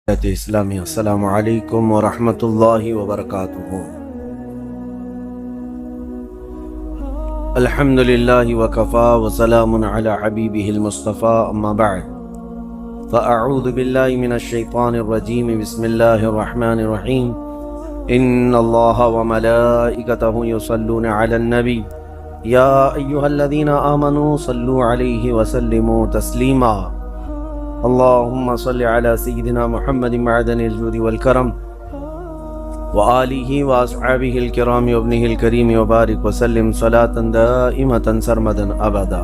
اسلامی السلام علیکم ورحمۃ اللہ وبرکاتہ۔ الحمد للہ وکفا وسلام علی حبیبہ المصطفى اما بعد فاعوذ باللہ من الشیطان الرجیم بسم اللہ الرحمن الرحیم ان اللہ وملائکتہ یصلون علی النبی یا ایہا الذین آمنوا صلوا علیہ وسلموا تسلیما اللهم صل على سيدنا محمد معدن الجود والكرم وآله وأصحابه الكرام وابنه الكريم وبارك وسلم صلاة دائمة سرمدا أبدا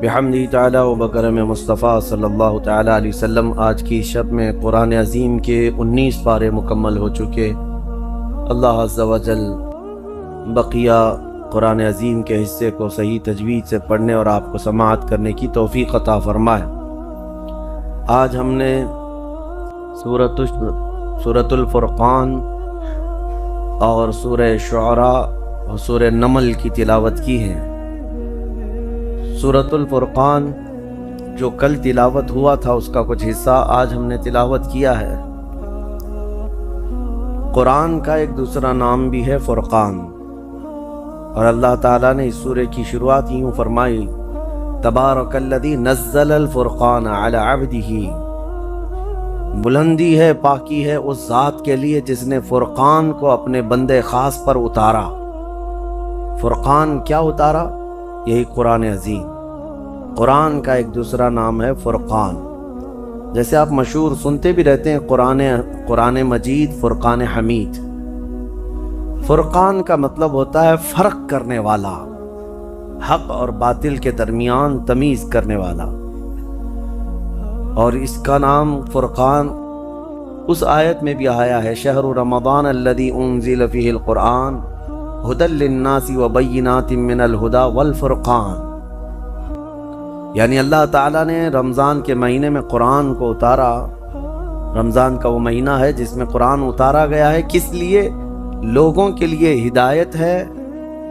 بحمده تعالی و بکرم مصطفیٰ صلی اللہ تعالی علیہ وسلم۔ آج کی شب میں قرآن عظیم کے 19 پارے مکمل ہو چکے۔ اللہ عز و جل بقیہ قرآن عظیم کے حصے کو صحیح تجوید سے پڑھنے اور آپ کو سماعت کرنے کی توفیق عطا فرمائے۔ آج ہم نے سورۃ الفرقان اور سورہ شعراء اور سورہ نمل کی تلاوت کی ہے۔ سورۃ الفرقان جو کل تلاوت ہوا تھا اس کا کچھ حصہ آج ہم نے تلاوت کیا ہے۔ قرآن کا ایک دوسرا نام بھی ہے فرقان، اور اللہ تعالیٰ نے اس سورہ کی شروعات یوں فرمائی، تبارک الذی نزل الفرقان علی عبدہ، بلندی ہے، پاکی ہے اس ذات کے لیے جس نے فرقان کو اپنے بندے خاص پر اتارا۔ فرقان کیا اتارا؟ یہی قرآن عظیم۔ قرآن کا ایک دوسرا نام ہے فرقان۔ جیسے آپ مشہور سنتے بھی رہتے ہیں قرآن مجید، فرقان حمید۔ فرقان کا مطلب ہوتا ہے فرق کرنے والا، حق اور باطل کے درمیان تمیز کرنے والا، اور اس کا نام فرقان اس آیت میں بھی آیا ہے، شہر رمضان الذی انزل فیہ القرآن ھدی للناس وبینات من الھدی والفرقان۔ یعنی اللہ تعالیٰ نے رمضان کے مہینے میں قرآن کو اتارا۔ رمضان کا وہ مہینہ ہے جس میں قرآن اتارا گیا ہے، کس لیے؟ لوگوں کے لیے ہدایت ہے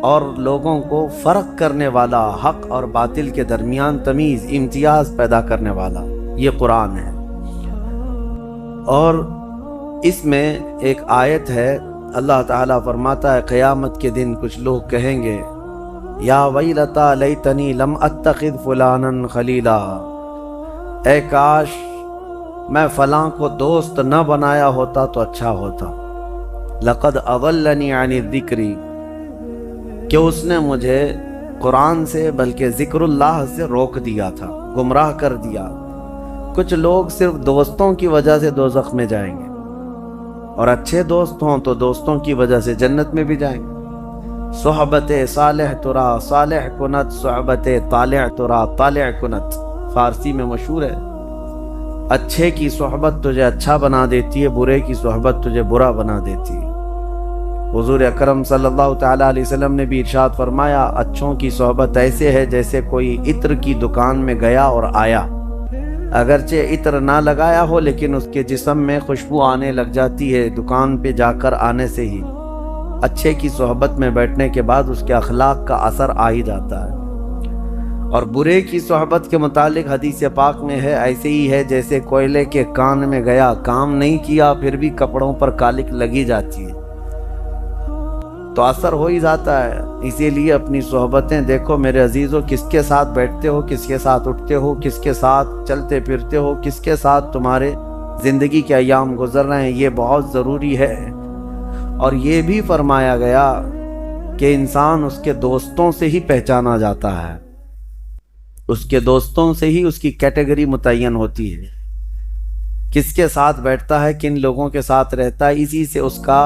اور لوگوں کو فرق کرنے والا، حق اور باطل کے درمیان تمیز، امتیاز پیدا کرنے والا، یہ قرآن ہے۔ اور اس میں ایک آیت ہے، اللہ تعالیٰ فرماتا ہے قیامت کے دن کچھ لوگ کہیں گے، یا ویلتا لیتنی لم اتخذ فلانا خلیلا، اے کاش میں فلاں کو دوست نہ بنایا ہوتا تو اچھا ہوتا، لقد اضلنی عن الذکر، کہ اس نے مجھے قرآن سے بلکہ ذکر اللہ سے روک دیا تھا، گمراہ کر دیا۔ کچھ لوگ صرف دوستوں کی وجہ سے دوزخ میں جائیں گے، اور اچھے دوست ہوں تو دوستوں کی وجہ سے جنت میں بھی جائیں گے۔ صحبت صالح ترا صالح کنت، صحبت طالع ترا طالع کنت، فارسی میں مشہور ہے۔ اچھے کی صحبت تجھے اچھا بنا دیتی ہے، برے کی صحبت تجھے برا بنا دیتی ہے۔ حضور اکرم صلی اللہ تعالیٰ علیہ وسلم نے بھی ارشاد فرمایا، اچھوں کی صحبت ایسے ہے جیسے کوئی عطر کی دکان میں گیا اور آیا، اگرچہ عطر نہ لگایا ہو لیکن اس کے جسم میں خوشبو آنے لگ جاتی ہے دکان پہ جا کر آنے سے ہی۔ اچھے کی صحبت میں بیٹھنے کے بعد اس کے اخلاق کا اثر آ ہی جاتا ہے۔ اور برے کی صحبت کے متعلق حدیث پاک میں ہے، ایسے ہی ہے جیسے کوئلے کے کان میں گیا، کام نہیں کیا پھر بھی کپڑوں پر کالک لگی جاتی ہے، تو اثر ہو ہی جاتا ہے۔ اسی لیے اپنی صحبتیں دیکھو میرے عزیزوں، کس کے ساتھ بیٹھتے ہو، کس کے ساتھ اٹھتے ہو، کس کے ساتھ چلتے پھرتے ہو، کس کے ساتھ تمہارے زندگی کے ایام گزر رہے ہیں، یہ بہت ضروری ہے۔ اور یہ بھی فرمایا گیا کہ انسان اس کے دوستوں سے ہی پہچانا جاتا ہے، اس کے دوستوں سے ہی اس کی کیٹیگری متعین ہوتی ہے، کس کے ساتھ بیٹھتا ہے، کن لوگوں کے ساتھ رہتا ہے، اسی سے اس کا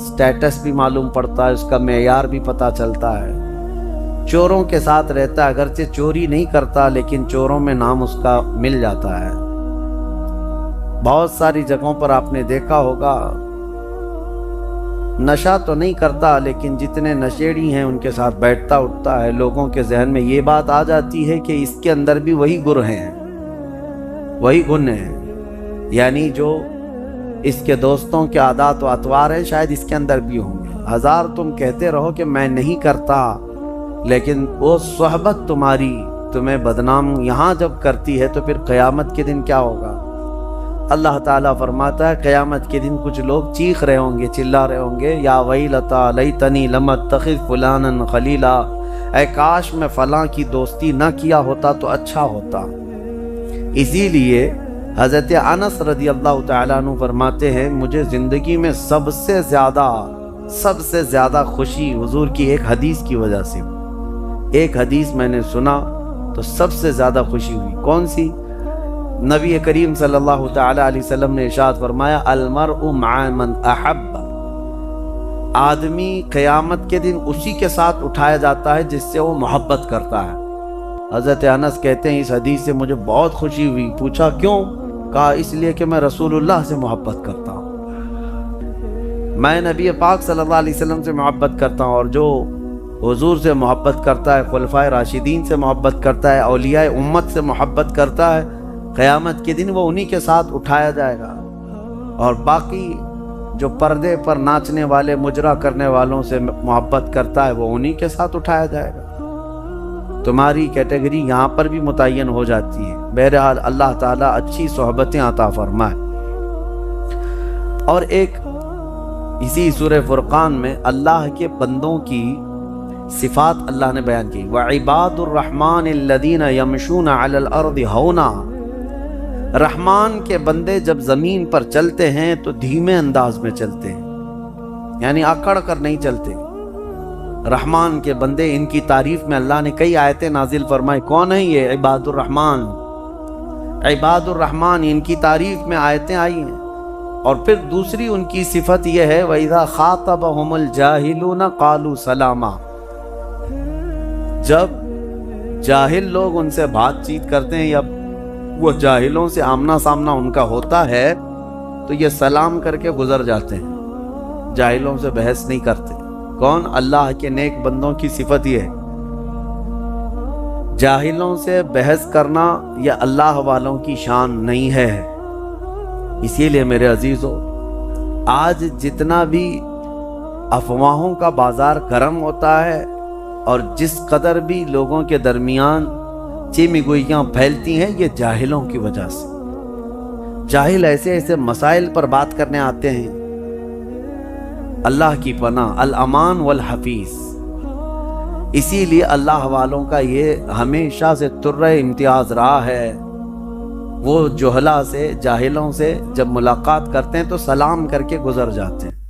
سٹیٹس بھی معلوم پڑتا ہے، اس کا معیار بھی پتہ چلتا ہے۔ چوروں کے ساتھ رہتا ہے، اگرچہ چوری نہیں کرتا لیکن چوروں میں نام اس کا مل جاتا ہے۔ بہت ساری جگہوں پر آپ نے دیکھا ہوگا، نشہ تو نہیں کرتا لیکن جتنے نشیڑی ہیں ان کے ساتھ بیٹھتا اٹھتا ہے، لوگوں کے ذہن میں یہ بات آ جاتی ہے کہ اس کے اندر بھی وہی گر ہیں، وہی گن ہیں، یعنی جو اس کے دوستوں کے عادات و اطوار ہیں شاید اس کے اندر بھی ہوں گے۔ ہزار تم کہتے رہو کہ میں نہیں کرتا، لیکن وہ صحبت تمہاری تمہیں بدنام یہاں جب کرتی ہے تو پھر قیامت کے دن کیا ہوگا؟ اللہ تعالیٰ فرماتا ہے قیامت کے دن کچھ لوگ چیخ رہے ہوں گے، چلا رہے ہوں گے، یا ویلتا لیتنی لم اتخذ فلانا خلیلا، اے کاش میں فلاں کی دوستی نہ کیا ہوتا تو اچھا ہوتا۔ اسی لیے حضرت انس رضی اللہ تعالیٰ عنہ فرماتے ہیں مجھے زندگی میں سب سے زیادہ خوشی حضور کی ایک حدیث کی وجہ سے، ایک حدیث میں نے سنا تو سب سے زیادہ خوشی ہوئی۔ کون سی؟ نبی کریم صلی اللہ تعالیٰ علیہ وسلم نے ارشاد فرمایا المرء مع من احب، آدمی قیامت کے دن اسی کے ساتھ اٹھایا جاتا ہے جس سے وہ محبت کرتا ہے۔ حضرت انس کہتے ہیں اس حدیث سے مجھے بہت خوشی ہوئی۔ پوچھا کیوں؟ کہا اس لیے کہ میں رسول اللہ سے محبت کرتا ہوں، میں نبی پاک صلی اللہ علیہ وسلم سے محبت کرتا ہوں، اور جو حضور سے محبت کرتا ہے، خلفائے راشدین سے محبت کرتا ہے، اولیاء امت سے محبت کرتا ہے، قیامت کے دن وہ انہی کے ساتھ اٹھایا جائے گا۔ اور باقی جو پردے پر ناچنے والے، مجرا کرنے والوں سے محبت کرتا ہے، وہ انہی کے ساتھ اٹھایا جائے گا۔ تمہاری کیٹیگری یہاں پر بھی متعین ہو جاتی ہے۔ بہرحال اللہ تعالیٰ اچھی صحبتیں عطا فرمائے۔ اور ایک اسی سورہ فرقان میں اللہ کے بندوں کی صفات اللہ نے بیان کی، وَعِبَادُ الرَّحْمَنِ الَّذِينَ يَمْشُونَ عَلَى الْأَرْضِ هَوْنًا، رحمان کے بندے جب زمین پر چلتے ہیں تو دھیمے انداز میں چلتے ہیں، یعنی اکڑ کر نہیں چلتے۔ رحمان کے بندے، ان کی تعریف میں اللہ نے کئی آیتیں نازل فرمائی۔ کون ہیں یہ؟ عباد الرحمن، عباد الرحمن، ان کی تعریف میں آیتیں آئی ہیں۔ اور پھر دوسری ان کی صفت یہ ہے وَإِذَا خَاطَبَهُمُ الْجَاهِلُونَ قَالُوا سَلَامًا، جب جاہل لوگ ان سے بات چیت کرتے ہیں یا وہ جاہلوں سے آمنا سامنا ان کا ہوتا ہے تو یہ سلام کر کے گزر جاتے ہیں، جاہلوں سے بحث نہیں کرتے۔ کون؟ اللہ کے نیک بندوں کی صفت یہ ہے۔ جاہلوں سے بحث کرنا یہ اللہ والوں کی شان نہیں ہے۔ اسی لیے میرے عزیزو، آج جتنا بھی افواہوں کا بازار گرم ہوتا ہے اور جس قدر بھی لوگوں کے درمیان چیمی گوئیاں پھیلتی ہیں، یہ جاہلوں کی وجہ سے۔ جاہل ایسے ایسے مسائل پر بات کرنے آتے ہیں، اللہ کی پناہ، الامان والحفیظ۔ اسی لیے اللہ والوں کا یہ ہمیشہ سے طرہ امتیاز رہا ہے، وہ جہلا سے، جاہلوں سے جب ملاقات کرتے ہیں تو سلام کر کے گزر جاتے ہیں۔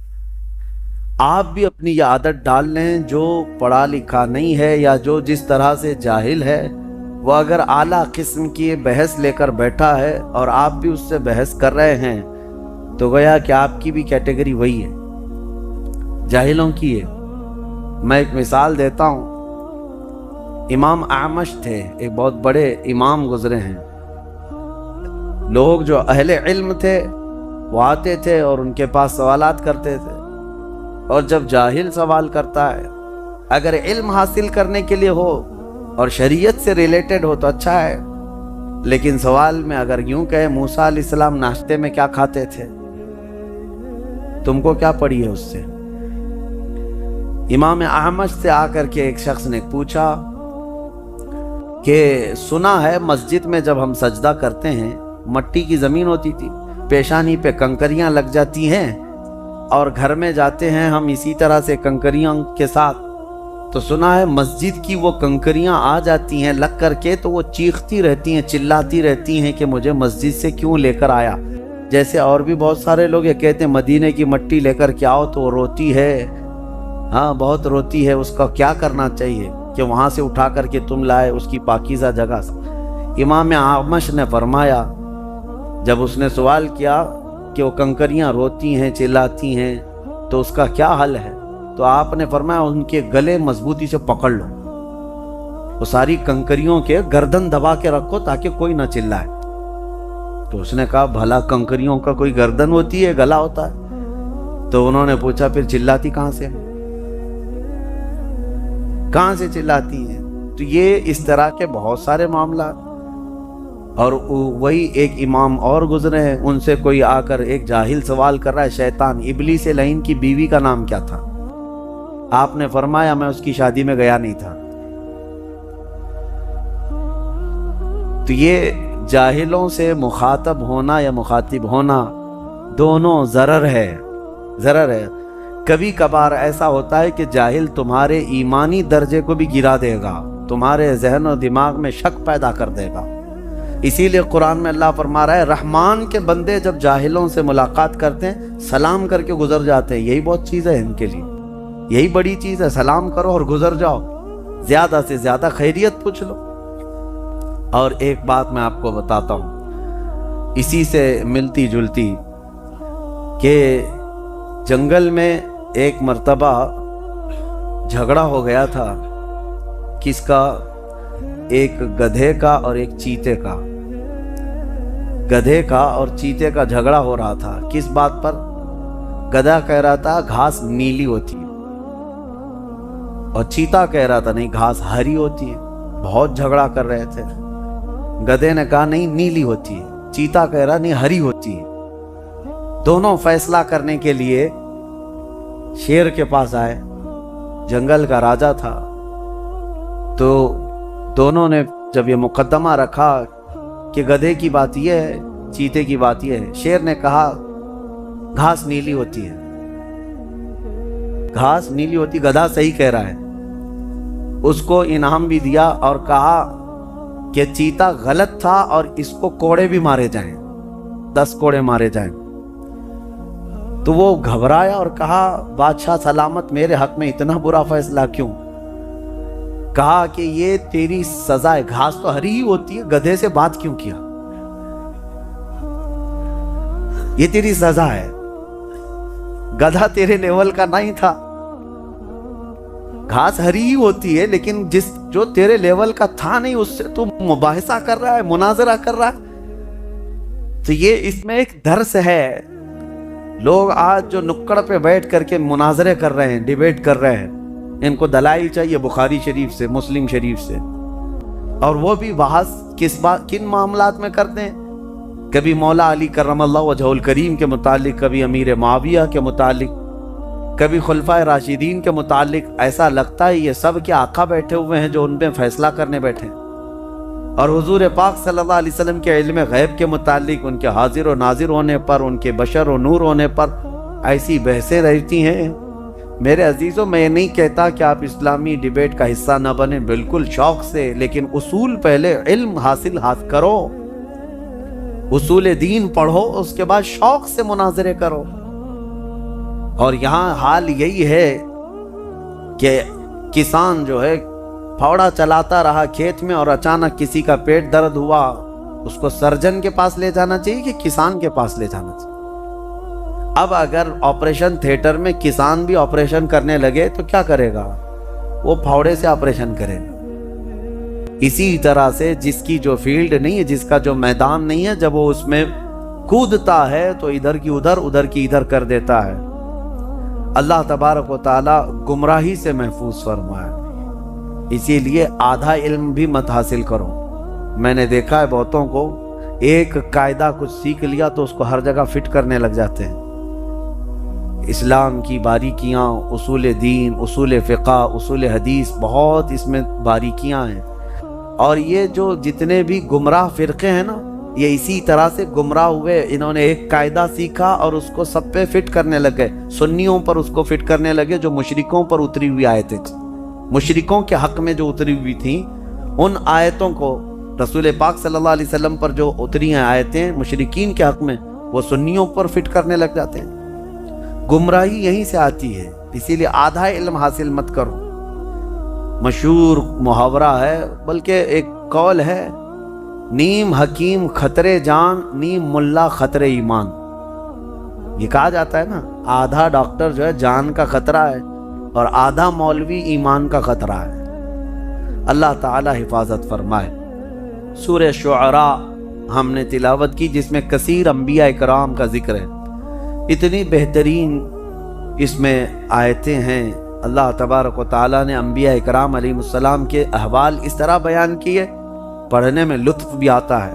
آپ بھی اپنی یہ عادت ڈال لیں، جو پڑھا لکھا نہیں ہے یا جو جس طرح سے جاہل ہے، وہ اگر اعلیٰ قسم کی بحث لے کر بیٹھا ہے اور آپ بھی اس سے بحث کر رہے ہیں تو گویا کہ آپ کی بھی کیٹیگری وہی ہے، جاہلوں کی ہے۔ میں ایک مثال دیتا ہوں، امام اعمش تھے، ایک بہت بڑے امام گزرے ہیں۔ لوگ جو اہل علم تھے وہ آتے تھے اور ان کے پاس سوالات کرتے تھے، اور جب جاہل سوال کرتا ہے، اگر علم حاصل کرنے کے لیے ہو اور شریعت سے ریلیٹڈ ہو تو اچھا ہے، لیکن سوال میں اگر یوں کہے موسیٰ علیہ السلام ناشتے میں کیا کھاتے تھے، تم کو کیا پڑی ہے اس سے؟ امام احمد سے آ کر کے ایک شخص نے پوچھا کہ سنا ہے مسجد میں جب ہم سجدہ کرتے ہیں مٹی کی زمین ہوتی تھی، پیشانی پہ کنکریاں لگ جاتی ہیں، اور گھر میں جاتے ہیں ہم اسی طرح سے کنکریاں کے ساتھ، تو سنا ہے مسجد کی وہ کنکریاں آ جاتی ہیں لگ کر کے تو وہ چیختی رہتی ہیں، چلاتی رہتی ہیں کہ مجھے مسجد سے کیوں لے کر آیا۔ جیسے اور بھی بہت سارے لوگ یہ کہتے ہیں مدینے کی مٹی لے کر کے آؤ تو وہ روتی ہے، ہاں بہت روتی ہے، اس کا کیا کرنا چاہیے کہ وہاں سے اٹھا کر کے تم لائے اس کی پاکیزہ جگہ سے۔ امام اعمش نے فرمایا، جب اس نے سوال کیا کہ وہ کنکریاں روتی ہیں، چلاتی ہیں، تو اس کا کیا حل ہے، تو آپ نے فرمایا ان کے گلے مضبوطی سے پکڑ لو، وہ ساری کنکریوں کے گردن دبا کے رکھو تاکہ کوئی نہ چلائے۔ تو اس نے کہا بھلا کنکریوں کا کوئی گردن ہوتی ہے، گلا ہوتا ہے؟ تو انہوں نے پوچھا پھر چلاتی کہاں سے چلاتی ہیں؟ تو یہ اس طرح کے بہت سارے معاملات۔ اور وہی ایک امام اور گزرے ہیں، ان سے کوئی آ کر ایک جاہل سوال کر رہا ہے، شیطان ابلیس لعین کی بیوی کا نام کیا تھا؟ آپ نے فرمایا میں اس کی شادی میں گیا نہیں تھا۔ تو یہ جاہلوں سے مخاطب ہونا یا مخاطب ہونا دونوں ضرر ہے۔ کبھی کبھار ایسا ہوتا ہے کہ جاہل تمہارے ایمانی درجے کو بھی گرا دے گا، تمہارے ذہن و دماغ میں شک پیدا کر دے گا۔ اسی لیے قرآن میں اللہ فرما رہا ہے رحمان کے بندے جب جاہلوں سے ملاقات کرتے ہیں سلام کر کے گزر جاتے ہیں، یہی بہت چیز ہے ان کے لیے، یہی بڑی چیز ہے، سلام کرو اور گزر جاؤ، زیادہ سے زیادہ خیریت پوچھ لو۔ اور ایک بات میں آپ کو بتاتا ہوں اسی سے ملتی جلتی، کہ جنگل میں ایک مرتبہ جھگڑا ہو گیا تھا، کس کا؟ ایک گدھے کا اور ایک چیتے کا، گدھے کا اور چیتے کا جھگڑا ہو رہا تھا۔ کس بات پر؟ گدھا کہہ رہا تھا گھاس نیلی ہوتی ہے، اور چیتا کہہ رہا تھا نہیں گھاس ہری ہوتی ہے۔ بہت جھگڑا کر رہے تھے۔ گدھے نے کہا نہیں نیلی ہوتی ہے، چیتا کہہ رہا نہیں ہری ہوتی ہے۔ دونوں فیصلہ کرنے کے لیے شیر کے پاس آئے، جنگل کا راجا تھا۔ تو دونوں نے جب یہ مقدمہ رکھا کہ گدھے کی بات یہ ہے، چیتے کی بات یہ ہے، شیر نے کہا گھاس نیلی ہوتی ہے، گھاس نیلی ہوتی، گدھا صحیح کہہ رہا ہے۔ اس کو انعام بھی دیا اور کہا کہ چیتا غلط تھا اور اس کو کوڑے بھی مارے جائیں، 10 کوڑے مارے جائیں۔ تو وہ گھبرایا اور کہا بادشاہ سلامت، میرے حق میں اتنا برا فیصلہ کیوں؟ کہا کہ یہ تیری سزا ہے، گھاس تو ہری ہی ہوتی ہے، گدھے سے بات کیوں کیا؟ یہ تیری سزا ہے، گدھا تیرے لیول کا نہیں تھا، گھاس ہری ہی ہوتی ہے، لیکن جو تیرے لیول کا تھا نہیں اس سے تو مباحثہ کر رہا ہے، مناظرہ کر رہا ہے۔ تو یہ اس میں ایک درس ہے۔ لوگ آج جو نکڑ پہ بیٹھ کر کے مناظرے کر رہے ہیں، ڈیبیٹ کر رہے ہیں، ان کو دلائل چاہیے بخاری شریف سے، مسلم شریف سے، اور وہ بھی بحث کن معاملات میں کرتے ہیں؟ کبھی مولا علی کرم اللہ وجہہ الکریم کے متعلق، کبھی امیر معاویہ کے متعلق، کبھی خلفائے راشدین کے متعلق۔ ایسا لگتا ہے یہ سب کے آقا بیٹھے ہوئے ہیں جو ان پہ فیصلہ کرنے بیٹھے ہیں۔ اور حضور پاک صلی اللہ علیہ وسلم کے علم غیب کے متعلق، ان کے حاضر و ناظر ہونے پر، ان کے بشر و نور ہونے پر ایسی بحثیں رہتی ہیں۔ میرے عزیزوں، میں یہ نہیں کہتا کہ آپ اسلامی ڈیبیٹ کا حصہ نہ بنیں، بالکل شوق سے، لیکن اصول پہلے علم حاصل کرو، اصول دین پڑھو، اس کے بعد شوق سے مناظرے کرو۔ اور یہاں حال یہی ہے کہ کسان جو ہے پھاوڑا چلاتا رہا کھیت میں، اور اچانک کسی کا پیٹ درد ہوا، اس کو سرجن کے پاس لے جانا چاہیے کہ کسان کے پاس لے جانا چاہیے؟ اب اگر آپریشن تھیٹر میں کسان بھی آپریشن کرنے لگے تو کیا کرے گا؟ وہ پھاوڑے سے آپریشن کرے گا۔ اسی طرح سے جس کی جو فیلڈ نہیں ہے، جس کا جو میدان نہیں ہے، جب وہ اس میں کودتا ہے تو ادھر کی ادھر، ادھر کی ادھر کر دیتا ہے۔ اللہ تبارک و تعالی گمراہی سے محفوظ فرمائے۔ اسی لیے آدھا علم بھی مت حاصل کرو۔ میں نے دیکھا ہے بہتوں کو، ایک قاعدہ کچھ سیکھ لیا تو اس کو ہر جگہ فٹ کرنے لگ جاتے ہیں۔ اسلام کی باریکیاں، اصول دین، اصول فقہ، اصول حدیث، بہت اس میں باریکیاں ہیں۔ اور یہ جو جتنے بھی گمراہ فرقے ہیں نا، یہ اسی طرح سے گمراہ ہوئے۔ انہوں نے ایک قاعدہ سیکھا اور اس کو سب پہ فٹ کرنے لگے، سنیوں پر اس کو فٹ کرنے لگے جو مشرکوں پر اتری ہوئی آیتیں، مشرکوں کے حق میں جو اتری ہوئی تھیں، ان آیتوں کو رسول پاک صلی اللہ علیہ وسلم پر جو اتری ہیں آیتیں مشرکین کے حق میں، وہ سنیوں پر فٹ کرنے لگ جاتے ہیں۔ گمراہی یہیں سے آتی ہے، اسی لیے آدھا علم حاصل مت کرو۔ مشہور محاورہ ہے، بلکہ ایک قول ہے، نیم حکیم خطرے جان، نیم ملا خطرے ایمان۔ یہ کہا جاتا ہے نا، آدھا ڈاکٹر جو ہے جان کا خطرہ ہے اور آدھا مولوی ایمان کا خطرہ ہے۔ اللہ تعالی حفاظت فرمائے۔ سورہ شعراء ہم نے تلاوت کی، جس میں کثیر انبیاء کرام کا ذکر ہے۔ اتنی بہترین اس میں آیتیں ہیں۔ اللہ تبارک و تعالی نے انبیاء کرام علیہ السلام کے احوال اس طرح بیان کیے، پڑھنے میں لطف بھی آتا ہے،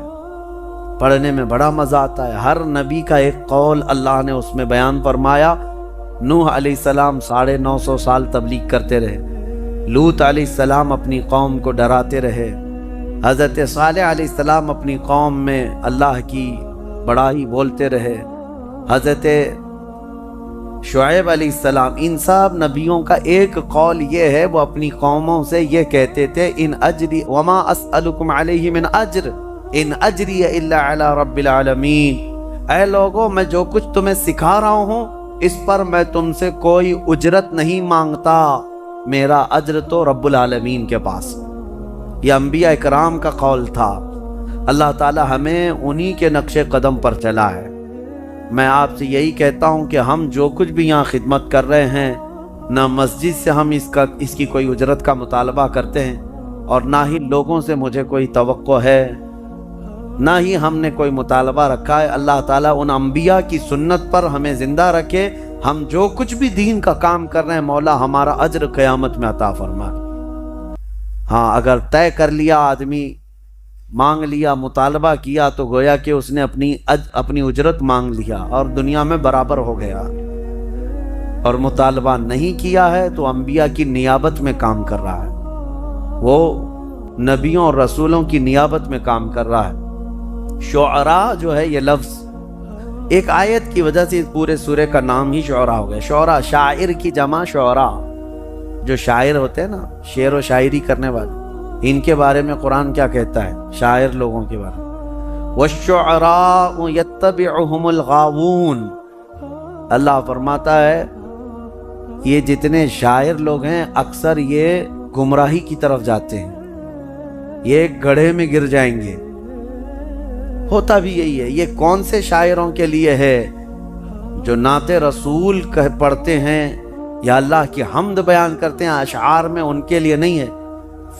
پڑھنے میں بڑا مزہ آتا ہے۔ ہر نبی کا ایک قول اللہ نے اس میں بیان فرمایا۔ نوح علیہ السلام 950 سال تبلیغ کرتے رہے، لوط علیہ السلام اپنی قوم کو ڈراتے رہے، حضرت صالح علیہ السلام اپنی قوم میں اللہ کی بڑائی بولتے رہے، حضرت شعیب علیہ السلام، ان سب نبیوں کا ایک قول یہ ہے، وہ اپنی قوموں سے یہ کہتے تھے ان اجری وما اسألکم علیہ من اجر ان اجری الا علی رب العالمین، اے لوگوں میں جو کچھ تمہیں سکھا رہا ہوں اس پر میں تم سے کوئی اجرت نہیں مانگتا، میرا اجر تو رب العالمین کے پاس۔ یہ انبیاء کرام کا قول تھا۔ اللہ تعالی ہمیں انہی کے نقش قدم پر چلا ہے۔ میں آپ سے یہی کہتا ہوں کہ ہم جو کچھ بھی یہاں خدمت کر رہے ہیں، نہ مسجد سے ہم اس کی کوئی اجرت کا مطالبہ کرتے ہیں، اور نہ ہی لوگوں سے مجھے کوئی توقع ہے، نہ ہی ہم نے کوئی مطالبہ رکھا ہے۔ اللہ تعالیٰ ان انبیاء کی سنت پر ہمیں زندہ رکھے۔ ہم جو کچھ بھی دین کا کام کر رہے ہیں، مولا ہمارا اجر قیامت میں عطا فرمائے۔ ہاں، اگر طے کر لیا آدمی، مانگ لیا، مطالبہ کیا، تو گویا کہ اس نے اپنی اجرت مانگ لیا اور دنیا میں برابر ہو گیا، اور مطالبہ نہیں کیا ہے تو انبیاء کی نیابت میں کام کر رہا ہے، وہ نبیوں اور رسولوں کی نیابت میں کام کر رہا ہے۔ شعراء جو ہے یہ لفظ ایک آیت کی وجہ سے پورے سورے کا نام ہی شعراء ہو گیا۔ شعراء، شاعر کی جمع شعراء، جو شاعر ہوتے ہیں نا، شعر و شاعری کرنے والے، ان کے بارے میں قرآن کیا کہتا ہے؟ شاعر لوگوں کے بارے میں، وَالشُّعَرَاءُ يَتَّبِعُهُمُ الْغَاوُونَ، اللہ فرماتا ہے یہ جتنے شاعر لوگ ہیں اکثر یہ گمراہی کی طرف جاتے ہیں، یہ ایک گڑھے میں گر جائیں گے۔ ہوتا بھی یہی ہے۔ یہ کون سے شاعروں کے لیے ہے؟ جو نعت رسول پڑھتے ہیں یا اللہ کی حمد بیان کرتے ہیں اشعار میں، ان کے لیے نہیں ہے۔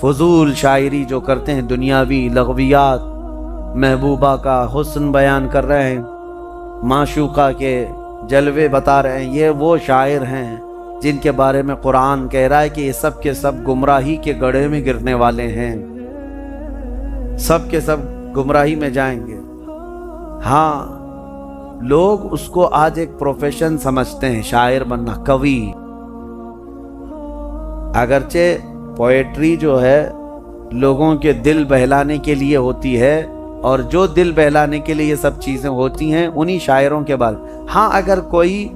فضول شاعری جو کرتے ہیں، دنیاوی لغویات، محبوبہ کا حسن بیان کر رہے ہیں، معشوقہ کے جلوے بتا رہے ہیں، یہ وہ شاعر ہیں جن کے بارے میں قرآن کہہ رہا ہے کہ یہ سب کے سب گمراہی کے گڑھے میں گرنے والے ہیں، سب کے سب گمراہی میں جائیں گے۔ ہاں، لوگ اس کو آج ایک پروفیشن سمجھتے ہیں، شاعر بننا، کوی۔ اگرچہ پوئٹری جو ہے لوگوں کے دل بہلانے کے لیے ہوتی ہے، اور جو دل بہلانے کے لیے یہ سب چیزیں ہوتی ہیں انہی شاعروں کے بارے۔ ہاں، اگر کوئی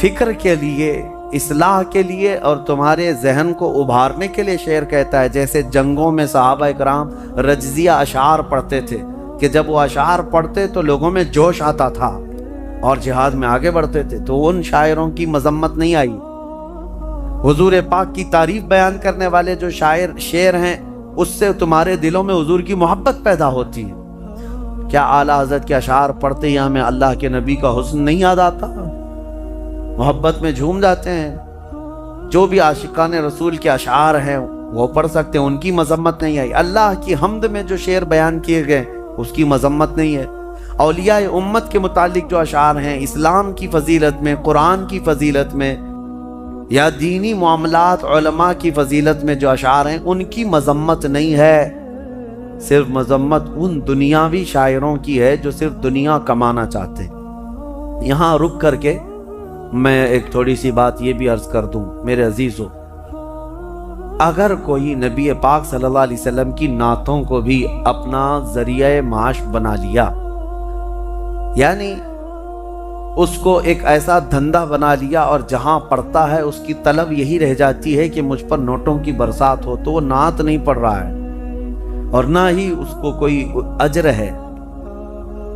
فکر کے لیے، اصلاح کے لیے اور تمہارے ذہن کو ابھارنے کے لیے شعر کہتا ہے، جیسے جنگوں میں صحابہ کرام رجزیہ اشعار پڑھتے تھے کہ جب وہ اشعار پڑھتے تو لوگوں میں جوش آتا تھا اور جہاد میں آگے بڑھتے تھے، تو ان شاعروں کی مذمت نہیں آئی۔ حضور پاک کی تعریف بیان کرنے والے جو شعر ہیں، اس سے تمہارے دلوں میں حضور کی محبت پیدا ہوتی ہے۔ کیا اعلیٰ حضرت کے اشعار پڑھتے ہی ہمیں اللہ کے نبی کا حسن نہیں یاد آتا؟ محبت میں جھوم جاتے ہیں۔ جو بھی عاشقان رسول کے اشعار ہیں وہ پڑھ سکتے ہیں، ان کی مذمت نہیں آئی۔ اللہ کی حمد میں جو شعر بیان کیے گئے اس کی مذمت نہیں ہے۔ اولیاء امت کے متعلق جو اشعار ہیں، اسلام کی فضیلت میں، قرآن کی فضیلت میں، یا دینی معاملات علماء کی فضیلت میں جو اشعار ہیں، ان کی مذمت نہیں ہے۔ صرف مذمت ان دنیاوی شاعروں کی ہے جو صرف دنیا کمانا چاہتے ہیں۔ یہاں رک کر کے میں ایک تھوڑی سی بات یہ بھی عرض کر دوں میرے عزیزوں، اگر کوئی نبی پاک صلی اللہ علیہ وسلم کی نعتوں کو بھی اپنا ذریعہ معاش بنا لیا، یعنی اس کو ایک ایسا دھندا بنا لیا اور جہاں پڑھتا ہے اس کی طلب یہی رہ جاتی ہے کہ مجھ پر نوٹوں کی برسات ہو، تو وہ نعت نہیں پڑھ رہا ہے اور نہ ہی اس کو کوئی اجر ہے،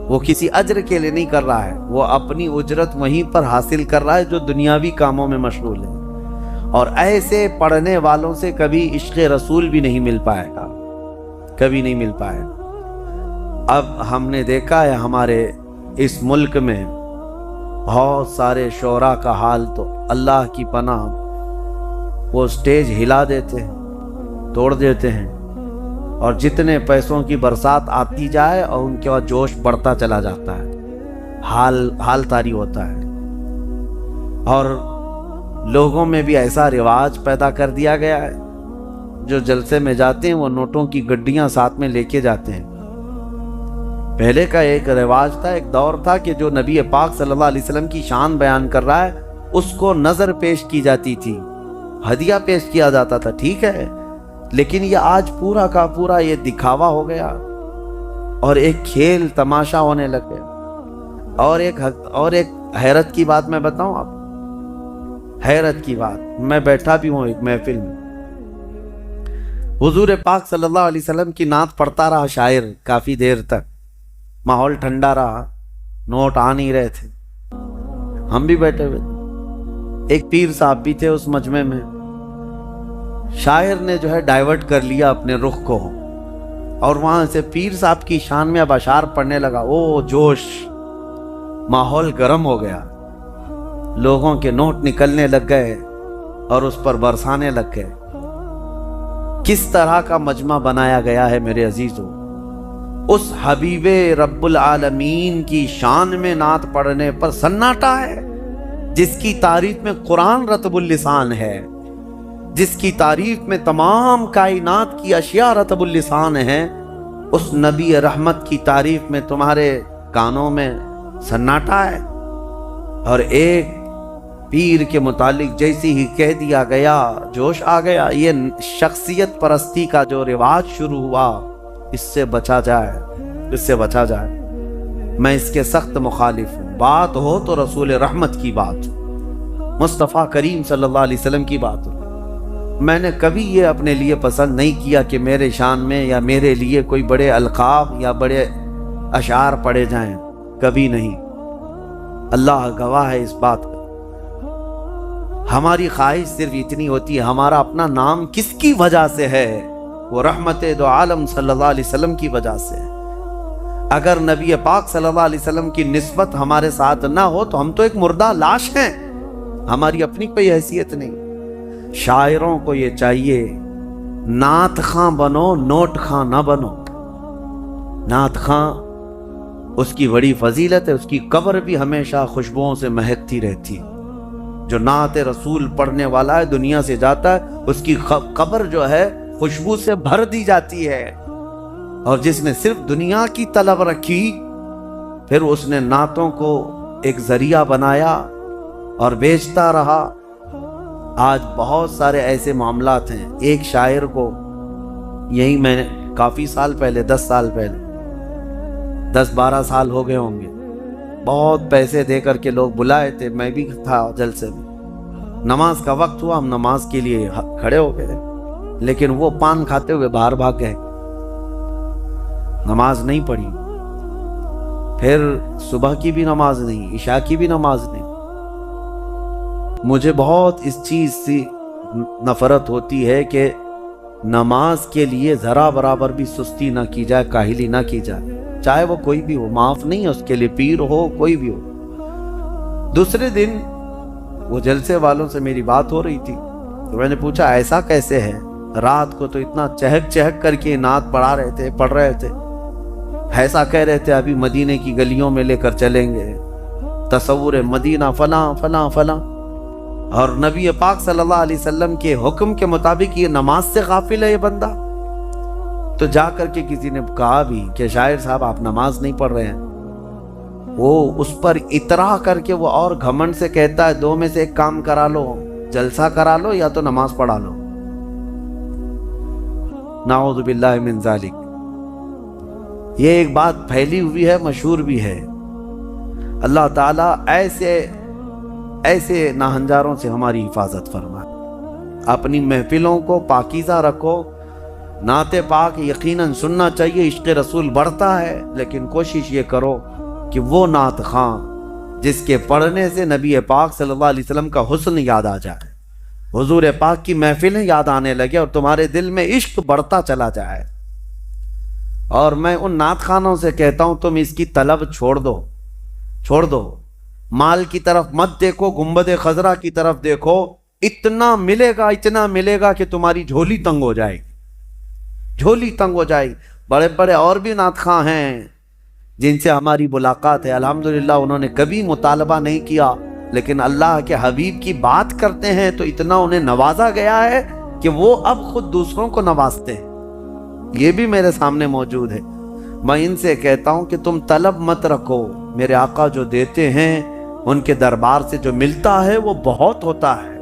وہ کسی اجر کے لیے نہیں کر رہا ہے، وہ اپنی اجرت وہیں پر حاصل کر رہا ہے جو دنیاوی کاموں میں مشغول ہے۔ اور ایسے پڑھنے والوں سے کبھی عشق رسول بھی نہیں مل پائے گا، کبھی نہیں مل پائے گا۔ اب ہم نے دیکھا ہے ہمارے اس ملک میں بہت سارے شعراء کا حال، تو اللہ کی پناہ، وہ سٹیج ہلا دیتے ہیں، توڑ دیتے ہیں، اور جتنے پیسوں کی برسات آتی جائے اور ان کے بعد جوش بڑھتا چلا جاتا ہے، حال طاری ہوتا ہے۔ اور لوگوں میں بھی ایسا رواج پیدا کر دیا گیا ہے، جو جلسے میں جاتے ہیں وہ نوٹوں کی گڈیاں ساتھ میں لے کے جاتے ہیں۔ پہلے کا ایک رواج تھا، ایک دور تھا کہ جو نبی پاک صلی اللہ علیہ وسلم کی شان بیان کر رہا ہے اس کو نظر پیش کی جاتی تھی، ہدیہ پیش کیا جاتا تھا، ٹھیک ہے، لیکن یہ آج پورا کا پورا یہ دکھاوا ہو گیا اور ایک کھیل تماشا ہونے لگ گیا۔ اور ایک حیرت کی بات میں بتاؤں آپ، حیرت کی بات، میں بیٹھا بھی ہوں ایک محفل میں، حضور پاک صلی اللہ علیہ وسلم کی نعت پڑھتا رہا شاعر کافی دیر تک، ماحول ٹھنڈا رہا، نوٹ آ نہیں رہے تھے، ہم بھی بیٹھے ہوئے تھے، ایک پیر صاحب بھی تھے اس مجمع میں، شاعر نے جو ہے ڈائیورٹ کر لیا اپنے رخ کو اور وہاں سے پیر صاحب کی شان میں اب اشعار پڑھنے لگا۔ او جوش، ماحول گرم ہو گیا، لوگوں کے نوٹ نکلنے لگ گئے اور اس پر برسانے لگ گئے۔ کس طرح کا مجمع بنایا گیا ہے میرے عزیزو، اس حبیب رب العالمین کی شان میں نعت پڑھنے پر سناٹا ہے، جس کی تعریف میں قرآن رطب اللسان ہے، جس کی تعریف میں تمام کائنات کی اشیاء رطب اللسان ہیں، اس نبی رحمت کی تعریف میں تمہارے کانوں میں سناٹا ہے۔ اور ایک پیر کے متعلق جیسی ہی کہہ دیا گیا، جوش آ گیا۔ یہ شخصیت پرستی کا جو رواج شروع ہوا، اس سے بچا جائے، اس سے بچا جائے۔ میں اس کے سخت مخالف ہوں۔ بات ہو تو رسول رحمت کی بات، مصطفیٰ کریم صلی اللہ علیہ وسلم کی بات ہو۔ میں نے کبھی یہ اپنے لیے پسند نہیں کیا کہ میرے شان میں یا میرے لیے کوئی بڑے القاب یا بڑے اشعار پڑھے جائیں، کبھی نہیں۔ اللہ گواہ ہے اس بات کا۔ ہماری خواہش صرف اتنی ہوتی ہے، ہمارا اپنا نام کس کی وجہ سے ہے؟ وہ رحمت دو عالم صلی اللہ علیہ وسلم کی وجہ سے ہے۔ اگر نبی پاک صلی اللہ علیہ وسلم کی نسبت ہمارے ساتھ نہ ہو تو ہم تو ایک مردہ لاش ہیں، ہماری اپنی کوئی حیثیت نہیں۔ شاعروں کو یہ چاہیے نعت خاں بنو، نوٹ خاں نہ بنو۔ نعت خاں اس کی بڑی فضیلت ہے، اس کی قبر بھی ہمیشہ خوشبوؤں سے مہکتی رہتی ہے۔ جو نعت رسول پڑھنے والا ہے دنیا سے جاتا ہے، اس کی قبر جو ہے خوشبو سے بھر دی جاتی ہے۔ اور جس نے صرف دنیا کی طلب رکھی، پھر اس نے نعتوں کو ایک ذریعہ بنایا اور بیچتا رہا۔ آج بہت سارے ایسے معاملات ہیں۔ ایک شاعر کو یہی میں نے کافی سال پہلے، 10 سال پہلے، 10-12 سال ہو گئے ہوں گے، بہت پیسے دے کر کے لوگ بلائے تھے، میں بھی تھا جلسے میں۔ نماز کا وقت ہوا، ہم نماز کے لیے کھڑے ہو گئے، لیکن وہ پان کھاتے ہوئے باہر بھاگ گئے، نماز نہیں پڑھی۔ پھر صبح کی بھی نماز نہیں، عشاء کی بھی نماز نہیں۔ مجھے بہت اس چیز سے نفرت ہوتی ہے کہ نماز کے لیے ذرا برابر بھی سستی نہ کی جائے، کاہلی نہ کی جائے، چاہے وہ کوئی بھی ہو، معاف نہیں ہے اس کے لیے، پیر ہو کوئی بھی ہو۔ دوسرے دن وہ جلسے والوں سے میری بات ہو رہی تھی، تو میں نے پوچھا ایسا کیسے ہے؟ رات کو تو اتنا چہک چہک کر کے نعت پڑھ رہے تھے، ایسا کہہ رہے تھے ابھی مدینے کی گلیوں میں لے کر چلیں گے، تصور مدینہ فلاں فلاں فلاں، اور نبی پاک صلی اللہ علیہ وسلم کے حکم کے مطابق یہ نماز سے غافل ہے یہ بندہ۔ تو جا کر کے کسی نے کہا بھی کہ شاعر صاحب آپ نماز نہیں پڑھ رہے ہیں۔ وہ اس پر اترا کر کے وہ اور گھمنڈ سے کہتا ہے دو میں سے ایک کام کرا لو، جلسہ کرا لو یا تو نماز پڑھا لو۔ نعوذ باللہ من ذالک۔ یہ ایک بات پھیلی ہوئی ہے، مشہور بھی ہے۔ اللہ تعالیٰ ایسے ناہنجاروں سے ہماری حفاظت فرمائے۔ اپنی محفلوں کو پاکیزہ رکھو۔ نعت پاک یقیناً سننا چاہیے، عشق رسول بڑھتا ہے، لیکن کوشش یہ کرو کہ وہ نعت خواں جس کے پڑھنے سے نبی پاک صلی اللہ علیہ وسلم کا حسن یاد آ جائے، حضور پاک کی محفلیں یاد آنے لگے اور تمہارے دل میں عشق بڑھتا چلا جائے۔ اور میں ان نعت خانوں سے کہتا ہوں تم اس کی طلب چھوڑ دو، مال کی طرف مت دیکھو، گنبد خضرا کی طرف دیکھو، اتنا ملے گا کہ تمہاری جھولی تنگ ہو جائے گی۔ بڑے بڑے اور بھی نعت خواں ہیں جن سے ہماری ملاقات ہے، الحمدللہ انہوں نے کبھی مطالبہ نہیں کیا، لیکن اللہ کے حبیب کی بات کرتے ہیں تو اتنا انہیں نوازا گیا ہے کہ وہ اب خود دوسروں کو نوازتے ہیں۔ یہ بھی میرے سامنے موجود ہے۔ میں ان سے کہتا ہوں کہ تم طلب مت رکھو، میرے آقا جو دیتے ہیں ان کے دربار سے جو ملتا ہے وہ بہت ہوتا ہے۔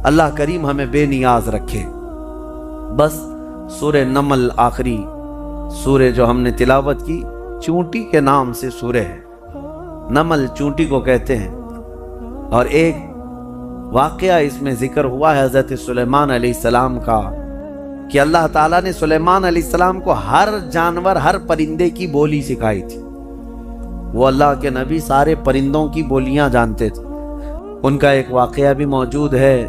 اللہ کریم ہمیں بے نیاز رکھے۔ بس سورہ نمل آخری سورہ جو ہم نے تلاوت کی چونٹی کے نام سے سورہ ہے، نمل چونٹی کو کہتے ہیں۔ اور ایک واقعہ اس میں ذکر ہوا ہے حضرت سلیمان علیہ السلام کا، کہ اللہ تعالیٰ نے سلیمان علیہ السلام کو ہر جانور، ہر پرندے کی بولی سکھائی تھی۔ وہ اللہ کے نبی سارے پرندوں کی بولیاں جانتے تھے۔ ان کا ایک واقعہ بھی موجود ہے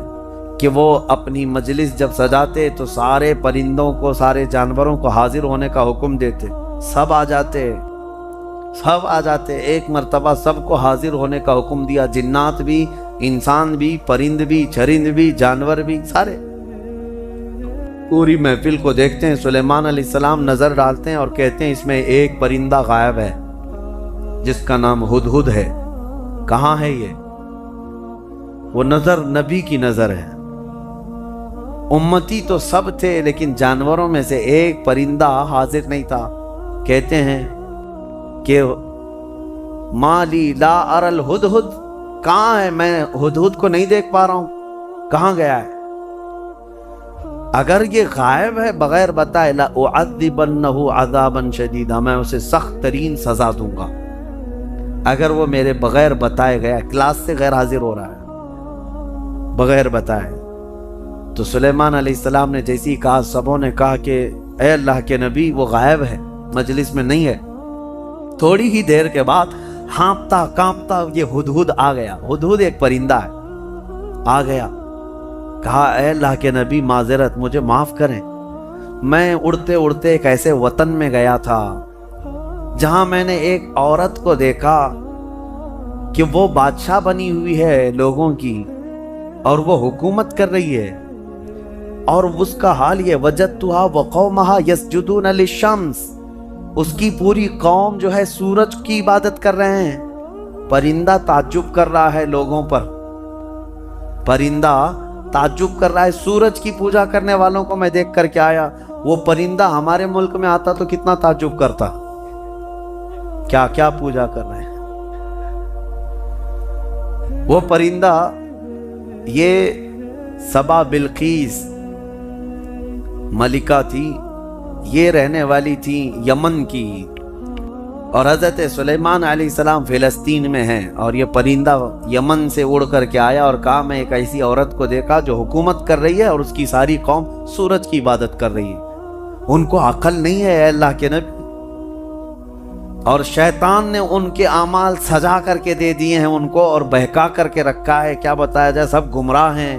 کہ وہ اپنی مجلس جب سجاتے تو سارے پرندوں کو، سارے جانوروں کو حاضر ہونے کا حکم دیتے، سب آ جاتے۔ ایک مرتبہ سب کو حاضر ہونے کا حکم دیا، جنات بھی، انسان بھی، پرند بھی، چرند بھی، جانور بھی، سارے پوری محفل کو دیکھتے ہیں۔ سلیمان علیہ السلام نظر ڈالتے ہیں اور کہتے ہیں اس میں ایک پرندہ غائب ہے جس کا نام ہدہد ہے، کہاں ہے یہ؟ وہ نظر نبی کی نظر ہے، امتی تو سب تھے لیکن جانوروں میں سے ایک پرندہ حاضر نہیں تھا۔ کہتے ہیں کہ مالی لا ار الہدہد، کہاں ہے؟ میں ہدہد کو نہیں دیکھ پا رہا ہوں، کہاں گیا ہے؟ اگر یہ غائب ہے بغیر بتائے، لأعذبنہ عذابا شدیدا، میں اسے سخت ترین سزا دوں گا۔ اگر وہ میرے بغیر بتائے گیا، کلاس سے غیر حاضر ہو رہا ہے بغیر بتائے، تو سلیمان علیہ السلام نے جیسی کہا، سبوں نے کہا کہ اے اللہ کے نبی وہ غائب ہے، مجلس میں نہیں ہے۔ تھوڑی ہی دیر کے بعد ہانپتا کانپتا یہ ہدہد آ گیا۔ ہدہد ایک پرندہ ہے، آ گیا، کہا اے اللہ کے نبی معذرت، مجھے معاف کریں، میں اڑتے اڑتے ایک ایسے وطن میں گیا تھا جہاں میں نے ایک عورت کو دیکھا کہ وہ بادشاہ بنی ہوئی ہے لوگوں کی اور وہ حکومت کر رہی ہے، اور اس کا حال یہ وجدتھا وقومھا یسجدون للشمس، اس کی پوری قوم جو ہے سورج کی عبادت کر رہے ہیں۔ پرندہ تعجب کر رہا ہے لوگوں پر، پرندہ تعجب کر رہا ہے، سورج کی پوجا کرنے والوں کو میں دیکھ کر کے آیا۔ وہ پرندہ ہمارے ملک میں آتا تو کتنا تعجب کرتا، کیا کیا پوجا کر رہے ہیں۔ وہ پرندہ یہ سبا بلقیس ملکہ تھی، یہ رہنے والی تھی یمن کی، اور حضرت سلیمان علیہ السلام فلسطین میں ہیں، اور یہ پرندہ یمن سے اڑ کر کے آیا اور کہا میں ایک ایسی عورت کو دیکھا جو حکومت کر رہی ہے اور اس کی ساری قوم سورج کی عبادت کر رہی ہے۔ ان کو عقل نہیں ہے اے اللہ کے نبی، اور شیطان نے ان کے اعمال سجا کر کے دے دیے ہیں ان کو، اور بہکا کر کے رکھا ہے، کیا بتایا جائے، سب گمراہ ہیں۔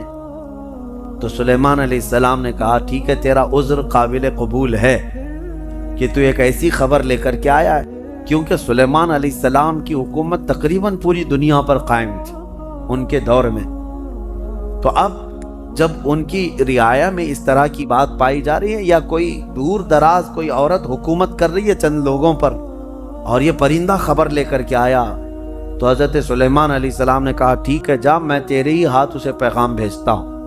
تو سلیمان علیہ السلام نے کہا ٹھیک ہے، تیرا عذر قابل قبول ہے کہ تو ایک ایسی خبر لے کر کے آیا ہے، کیونکہ سلیمان علیہ السلام کی حکومت تقریباً پوری دنیا پر قائم تھی ان کے دور میں۔ تو اب جب ان کی رعایا میں اس طرح کی بات پائی جا رہی ہے، یا کوئی دور دراز کوئی عورت حکومت کر رہی ہے چند لوگوں پر، اور یہ پرندہ خبر لے کر کے آیا، تو حضرت سلیمان علیہ السلام نے کہا ٹھیک ہے جا، میں تیرے ہی ہاتھ اسے پیغام بھیجتا ہوں۔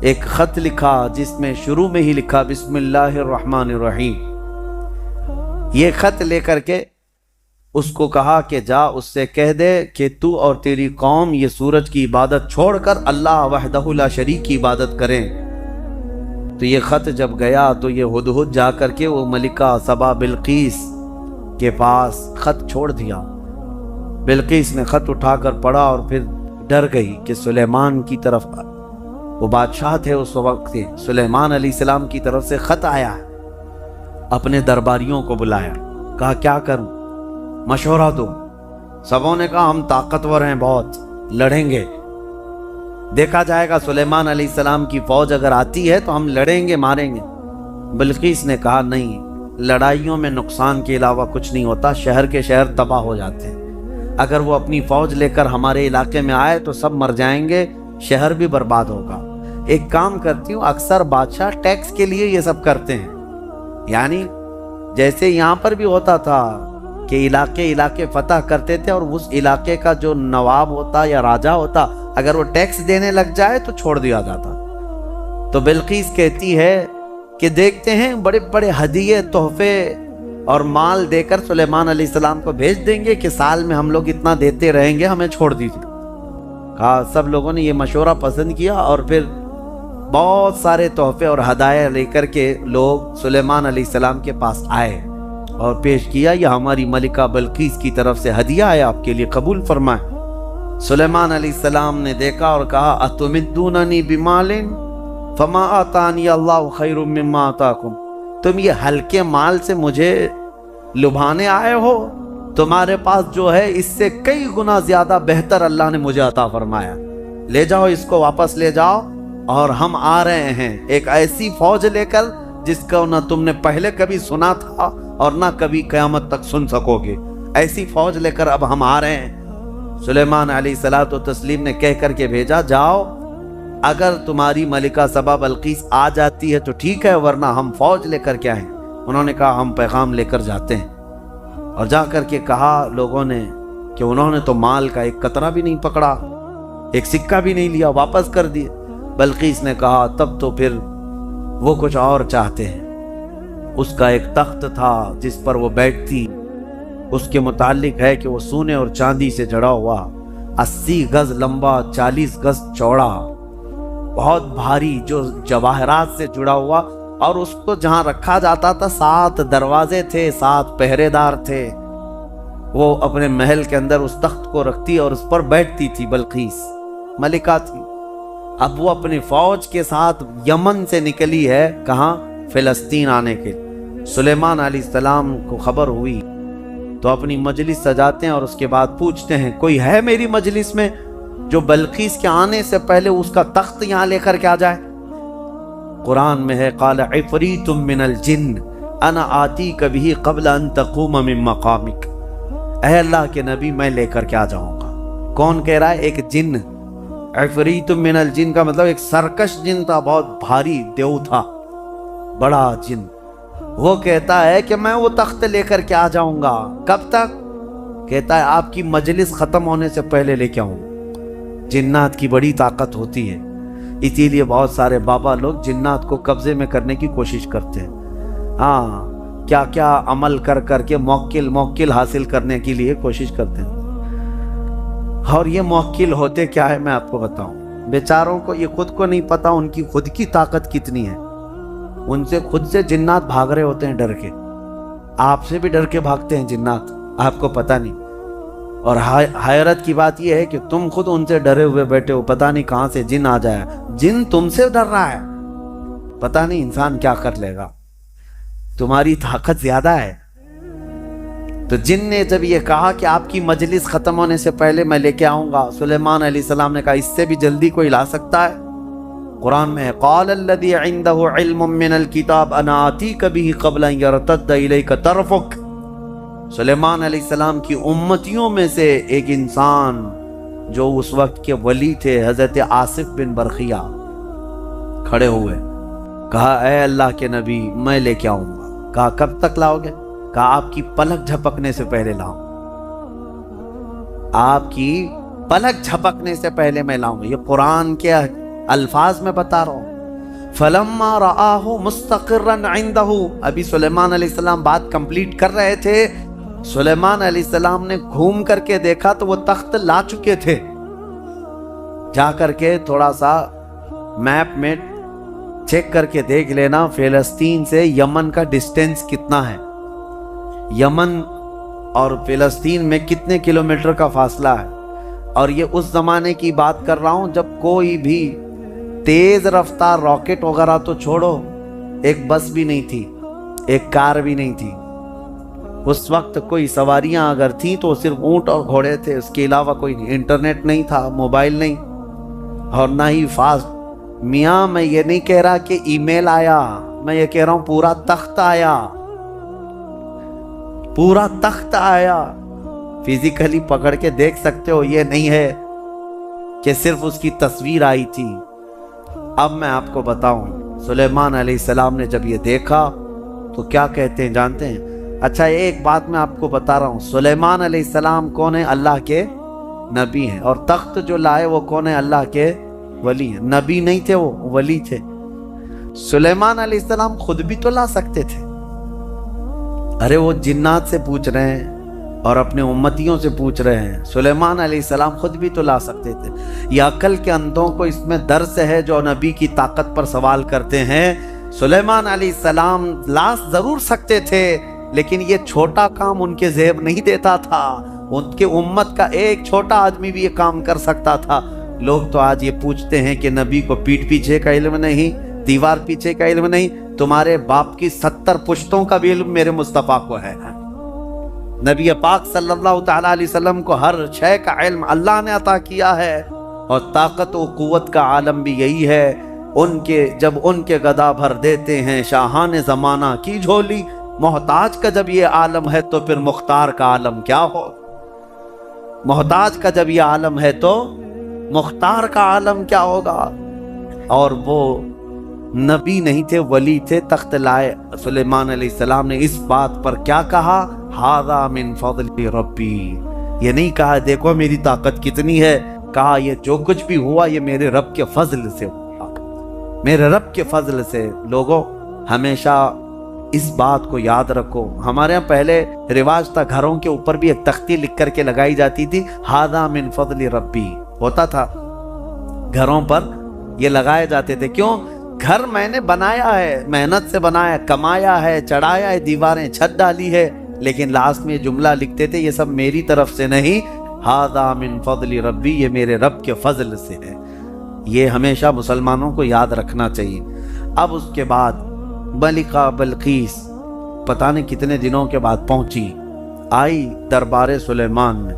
ایک خط لکھا جس میں شروع میں ہی لکھا بسم اللہ الرحمن الرحیم۔ یہ خط لے کر کے اس کو کہا کہ جا اس سے کہہ دے کہ تو اور تیری قوم یہ سورج کی عبادت چھوڑ کر اللہ وحدہ لا شریک کی عبادت کریں۔ تو یہ خط جب گیا تو یہ ہدہد جا کر کے وہ ملکہ سبا بلقیس کے پاس خط چھوڑ دیا۔ بلقیس نے خط اٹھا کر پڑھا اور پھر ڈر گئی کہ سلیمان کی طرف، وہ بادشاہ تھے اس وقت کے، سلیمان علیہ السلام کی طرف سے خط آیا ہے۔ اپنے درباریوں کو بلایا، کہا کیا کروں، مشورہ دو۔ سبوں نے کہا ہم طاقتور ہیں، بہت لڑیں گے، دیکھا جائے گا سلیمان علیہ السلام کی فوج اگر آتی ہے تو ہم لڑیں گے، ماریں گے۔ بلقیس نے کہا نہیں، لڑائیوں میں نقصان کے علاوہ کچھ نہیں ہوتا، شہر کے شہر تباہ ہو جاتے ہیں۔ اگر وہ اپنی فوج لے کر ہمارے علاقے میں آئے تو سب مر جائیں گے، شہر بھی برباد ہوگا۔ ایک کام کرتی ہوں، اکثر بادشاہ ٹیکس کے لیے یہ سب کرتے ہیں، یعنی جیسے یہاں پر بھی ہوتا تھا کہ علاقے فتح کرتے تھے، اور اس علاقے کا جو نواب ہوتا یا راجہ ہوتا اگر وہ ٹیکس دینے لگ جائے تو چھوڑ دیا جاتا۔ تو بلقیس کہتی ہے کہ دیکھتے ہیں بڑے بڑے ہدیے، تحفے اور مال دے کر سلیمان علیہ السلام کو بھیج دیں گے کہ سال میں ہم لوگ اتنا دیتے رہیں گے، ہمیں چھوڑ دیجیے۔ کہا سب لوگوں نے یہ مشورہ پسند کیا، اور پھر بہت سارے تحفے اور ہدایہ لے کر کے لوگ سلیمان علیہ السلام کے پاس آئے اور پیش کیا، یہ ہماری ملکہ بلقیس کی طرف سے ہدیہ ہے، آپ کے لیے قبول فرمائیں۔ سلیمان علیہ السلام نے دیکھا اور کہا اتمدوننی بمال فما آتانی اللہ خیر مما آتاکم، تم یہ ہلکے مال سے مجھے لبھانے آئے ہو؟ تمہارے پاس جو ہے اس سے کئی گنا زیادہ بہتر اللہ نے مجھے عطا فرمایا، لے جاؤ اس کو، واپس لے جاؤ، اور ہم آ رہے ہیں ایک ایسی فوج لے کر جس کا نہ تم نے پہلے کبھی سنا تھا اور نہ کبھی قیامت تک سن سکو گے، ایسی فوج لے کر اب ہم آ رہے ہیں۔ سلیمان علیہ الصلوۃ والتسلیم نے کہہ کر کے بھیجا، جاؤ، اگر تمہاری ملکہ سبا بلقیس آ جاتی ہے تو ٹھیک ہے، ورنہ ہم فوج لے کر کے آئیں۔ انہوں نے کہا ہم پیغام لے کر جاتے ہیں، اور جا کر کے کہا لوگوں نے کہ انہوں نے تو مال کا ایک قطرہ بھی نہیں پکڑا، ایک سکہ بھی نہیں لیا، واپس کر دیے۔ بلقیس نے کہا تب تو پھر وہ کچھ اور چاہتے ہیں۔ اس کا ایک تخت تھا جس پر وہ بیٹھتی، اس کے متعلق ہے کہ وہ سونے اور چاندی سے جڑا ہوا، 80 گز لمبا، 40 گز چوڑا، بہت بھاری، جو جواہرات سے جڑا ہوا، اور اس کو جہاں رکھا جاتا تھا 7 دروازے تھے، 7 پہرے دار تھے۔ وہ اپنے محل کے اندر اس تخت کو رکھتی اور اس پر بیٹھتی تھی، بلقیس ملکہ تھی۔ اب وہ اپنی فوج کے ساتھ یمن سے نکلی ہے، کہاں؟ فلسطین آنے کے۔ سلیمان علیہ السلام کو خبر ہوئی تو اپنی مجلس سجاتے ہیں اور اس کے بعد پوچھتے ہیں کوئی ہے میری مجلس میں جو بلقیس کے آنے سے پہلے اس کا تخت یہاں لے کر کے آ جائے؟ قرآن میں ہے قال عفریت من الجن انا آتیک بہ قبل ان تقوم من مقامک، اے اللہ کے نبی میں لے کر کے آ جاؤں گا۔ کون کہہ رہا ہے؟ ایک جن۔ عفریت من الجن کا مطلب ایک سرکش جن تھا، بہت بھاری دیو تھا، بڑا جن۔ وہ کہتا ہے کہ میں وہ تخت لے کر کے آ جاؤں گا۔ کب تک؟ کہتا ہے آپ کی مجلس ختم ہونے سے پہلے لے کے آؤں۔ جنات کی بڑی طاقت ہوتی ہے، اسی لیے بہت سارے بابا لوگ جنات کو قبضے میں کرنے کی کوشش کرتے ہیں۔ ہاں، کیا کیا عمل کر کر کے موکل حاصل کرنے کے لیے کوشش کرتے ہیں، اور یہ موکل ہوتے کیا ہے میں آپ کو بتاؤں۔ بیچاروں کو یہ خود کو نہیں پتا ان کی خود کی طاقت کتنی ہے، ان سے خود سے جنات بھاگ رہے ہوتے ہیں ڈر کے، آپ سے بھی ڈر کے بھاگتے ہیں جنات، آپ کو پتہ نہیں۔ اور حیرت کی بات یہ ہے کہ تم خود ان سے ڈرے ہوئے بیٹھے ہو، پتہ نہیں کہاں سے جن آ جائے، جن تم سے ڈر رہا ہے، پتہ نہیں انسان کیا کر لے گا، تمہاری طاقت زیادہ ہے۔ تو جن نے جب یہ کہا کہ آپ کی مجلس ختم ہونے سے پہلے میں لے کے آؤں گا، سلیمان علیہ السلام نے کہا اس سے بھی جلدی کوئی لا سکتا ہے؟ قرآن میں ہے قال الذی عنده علم من الکتاب انا آتیک بہ قبل ان یرتد الیک طرفک۔ سلیمان علیہ السلام کی امتیوں میں سے ایک انسان جو اس وقت کے ولی تھے، حضرت آصف بن برخیہ، کھڑے ہوئے، کہا اے اللہ کے نبی میں لے کے آؤں گا۔ کہا کب تک لاؤ گے؟ کہا آپ کی پلک جھپکنے سے پہلے لاؤں، آپ کی پلک جھپکنے سے پہلے میں لاؤں گا۔ یہ قرآن کے الفاظ میں بتا رہا ہوں۔ فلما رآہ مستقرا عنده، ابھی سلیمان علیہ السلام بات کمپلیٹ کر رہے تھے، سلیمان علیہ السلام نے گھوم کر کے دیکھا تو وہ تخت لا چکے تھے۔ جا کر کے تھوڑا سا میپ میں چیک کر کے دیکھ لینا فلسطین سے یمن کا ڈسٹینس کتنا ہے، یمن اور فلسطین میں کتنے کلومیٹر کا فاصلہ ہے۔ اور یہ اس زمانے کی بات کر رہا ہوں جب کوئی بھی تیز رفتار راکٹ وغیرہ تو چھوڑو، ایک بس بھی نہیں تھی، ایک کار بھی نہیں تھی۔ اس وقت کوئی سواریاں اگر تھیں تو صرف اونٹ اور گھوڑے تھے، اس کے علاوہ کوئی نہیں، انٹرنیٹ نہیں تھا، موبائل نہیں، اور نہ ہی فاسٹ۔ میاں میں یہ نہیں کہہ رہا کہ ای میل آیا، میں یہ کہہ رہا ہوں پورا تخت آیا، پورا تخت آیا، فزیکلی پکڑ کے دیکھ سکتے ہو، یہ نہیں ہے کہ صرف اس کی تصویر آئی تھی۔ اب میں آپ کو بتاؤں سلیمان علیہ السلام نے جب یہ دیکھا تو کیا کہتے ہیں جانتے ہیں؟ اچھا ایک بات میں آپ کو بتا رہا ہوں، سلیمان علیہ السلام کون ہے؟ اللہ کے نبی ہیں، اور تخت جو لائے وہ کون ہے؟ اللہ کے ولی ہیں، نبی نہیں تھے، وہ ولی تھے۔ سلیمان علیہ السلام خود بھی تو لا سکتے تھے، ارے وہ جنات سے پوچھ رہے ہیں اور اپنے امتیوں سے پوچھ رہے ہیں۔ سلیمان علیہ السلام خود بھی تو لا سکتے تھے۔ یہ عقل کے اندھوں کو اس میں درس ہے جو نبی کی طاقت پر سوال کرتے ہیں۔ سلیمان علیہ السلام لا ضرور سکتے تھے، لیکن یہ چھوٹا کام ان کے ذہن نہیں دیتا تھا۔ ان کے امت کا ایک چھوٹا آدمی بھی یہ کام کر سکتا تھا۔ لوگ تو آج یہ پوچھتے ہیں کہ نبی کو پیٹھ پیچھے کا علم نہیں، دیوار پیچھے کا علم نہیں، تمہارے باپ کی 70 پشتوں کا بھی علم میرے مصطفیٰ کو ہے۔ نبی پاک صلی اللہ تعالیٰ علیہ وسلم کو ہر شے کا علم اللہ نے عطا کیا ہے، اور طاقت و قوت کا عالم بھی یہی ہے۔ جب ان کے گدا بھر دیتے ہیں شاہان زمانہ کی جھولی، محتاج کا جب یہ عالم ہے تو پھر مختار کا عالم کیا ہو؟ محتاج کا جب یہ عالم ہے تو مختار کا عالم کیا ہوگا؟ اور وہ نبی نہیں تھے، ولی تھے، تخت لائے۔ سلیمان علیہ السلام نے اس بات پر کیا کہا؟ ھذا من فضل ربی۔ یہ نہیں کہا دیکھو میری طاقت کتنی ہے، کہا یہ جو کچھ بھی ہوا یہ میرے رب کے فضل سے ہوا، میرے رب کے فضل سے۔ لوگوں ہمیشہ اس بات کو یاد رکھو۔ ہمارے یہاں پہلے رواج تھا، گھروں کے اوپر بھی ایک تختی لکھ کر کے لگائی جاتی تھی، ھذا من فضل ربی ہوتا تھا، گھروں پر یہ لگائے جاتے تھے۔ کیوں؟ گھر میں نے بنایا ہے، محنت سے بنایا، کمایا ہے، چڑھایا ہے، دیواریں چھت ڈالی ہے، لیکن لاسٹ میں یہ جملہ لکھتے تھے یہ سب میری طرف سے نہیں، ھذا من فضل ربی، یہ میرے رب کے فضل سے ہے۔ یہ ہمیشہ مسلمانوں کو یاد رکھنا چاہیے۔ اب اس کے بعد ملکہ بلقیس پتہ نہیں کتنے دنوں کے بعد پہنچی، آئی دربار سلیمان میں۔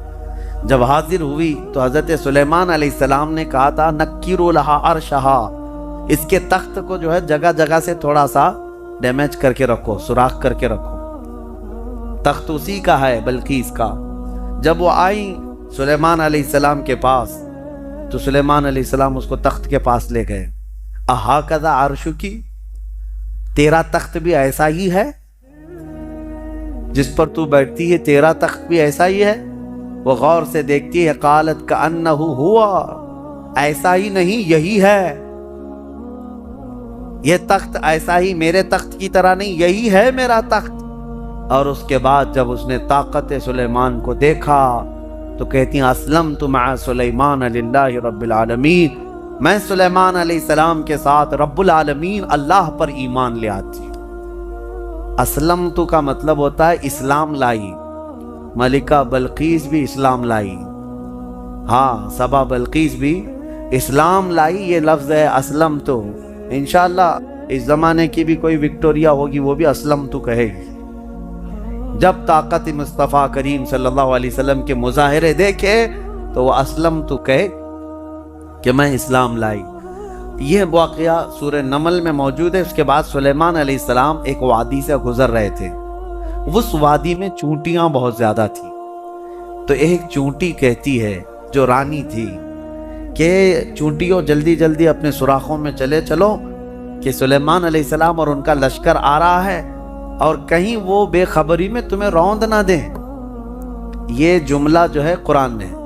جب حاضر ہوئی تو حضرت سلیمان علیہ السلام نے کہا تھا نکروا لہا عرشہا، اس کے تخت کو جو ہے جگہ جگہ سے تھوڑا سا ڈیمیج کر کے رکھو، سوراخ کر کے رکھو۔ تخت اسی کا ہے، بلقیس کا۔ جب وہ آئی سلیمان علیہ السلام کے پاس تو سلیمان علیہ السلام اس کو تخت کے پاس لے گئے۔ اہاکذا عرشکی، تیرا تخت بھی ایسا ہی ہے جس پر تو بیٹھتی ہے، تیرا تخت بھی ایسا ہی ہے؟ وہ غور سے دیکھتی ہے، قالت کأنہ ہوا، ایسا ہی نہیں یہی ہے، یہ تخت ایسا ہی، میرے تخت کی طرح نہیں، یہی ہے میرا تخت۔ اور اس کے بعد جب اس نے طاقت سلیمان کو دیکھا تو کہتی ہیں اسلمت مع سلیمان للہ رب العالمین، میں سلیمان علیہ السلام کے ساتھ رب العالمین اللہ پر ایمان لے آتی ہوں۔ اسلمت کا مطلب ہوتا ہے اسلام لائی۔ ملکہ بلقیس بھی اسلام لائی، ہاں سبا بلقیس بھی اسلام لائی، یہ لفظ ہے اسلمت۔ انشاءاللہ اس زمانے کی بھی کوئی وکٹوریا ہوگی وہ بھی اسلمت کہے گی۔ جب طاقت مصطفیٰ کریم صلی اللہ علیہ وسلم کے مظاہرے دیکھے تو وہ اسلمت کہے کہ میں اسلام لائی۔ یہ واقعہ سورہ نمل میں موجود ہے۔ اس کے بعد سلیمان علیہ السلام ایک وادی سے گزر رہے تھے، اس وادی میں چونٹیاں بہت زیادہ تھیں۔ تو ایک چونٹی کہتی ہے جو رانی تھی کہ چونٹیوں جلدی جلدی اپنے سوراخوں میں چلے چلو کہ سلیمان علیہ السلام اور ان کا لشکر آ رہا ہے، اور کہیں وہ بے خبری میں تمہیں روند نہ دیں۔ یہ جملہ جو ہے قرآن میں ہے۔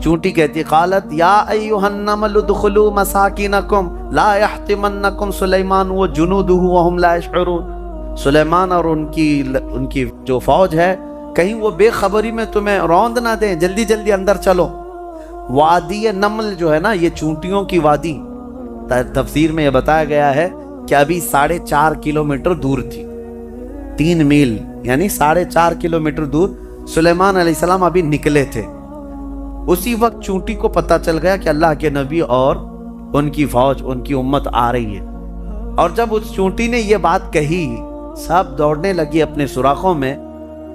چونٹی کہتی قالت یا ایھا النمل ادخلوا مساکنکم لا یحطمنکم سلیمان وجنودہ وہم لا یشعرون، سلیمان اور ان کی جو فوج ہے کہیں وہ بے خبری میں تمہیں روند نہ دیں، جلدی جلدی اندر چلو۔ وادی نمل جو ہے نا، یہ چونٹیوں کی وادی، تفسیر میں یہ بتایا گیا ہے کہ ابھی 4.5 کلومیٹر دور تھی، 3 میل یعنی 4.5 کلومیٹر دور سلیمان علیہ السلام ابھی نکلے تھے۔ اسی وقت چونٹی کو پتہ چل گیا کہ اللہ کے نبی اور ان کی فوج، ان کی امت آ رہی ہے۔ اور جب اس چونٹی نے یہ بات کہی سب دوڑنے لگی اپنے سوراخوں میں۔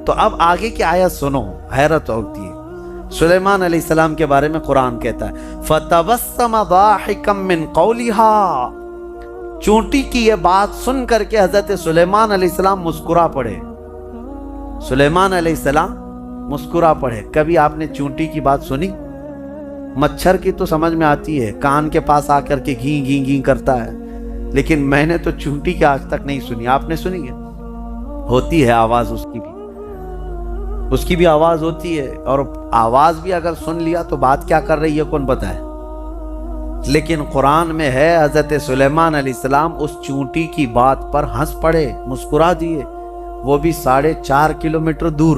تو اب آگے کی آیت سنو، حیرت ہوتی ہے۔ سلیمان علیہ السلام کے بارے میں قرآن کہتا ہے فَتَبَسَّمَ ضَاحِكًا مِّن قَوْلِهَا، چونٹی کی یہ بات سن کر کے حضرت سلیمان علیہ السلام مسکرا پڑے۔ سلیمان علیہ السلام مسکرا پڑے۔ کبھی آپ نے چونٹی کی بات سنی؟ مچھر کی تو سمجھ میں آتی ہے، کان کے پاس آ کر کے گھیں گھیں گھیں کرتا ہے، لیکن میں نے تو چونٹی کی آج تک نہیں سنی۔ آپ نے سنی ہے؟ ہوتی ہے آواز اس کی بھی، اس کی بھی آواز ہوتی ہے، اور آواز بھی اگر سن لیا تو بات کیا کر رہی ہے کون بتائے۔ لیکن قرآن میں ہے حضرت سلیمان علیہ السلام اس چونٹی کی بات پر ہنس پڑے، مسکرا دیے، وہ بھی 4.5 کلومیٹر دور۔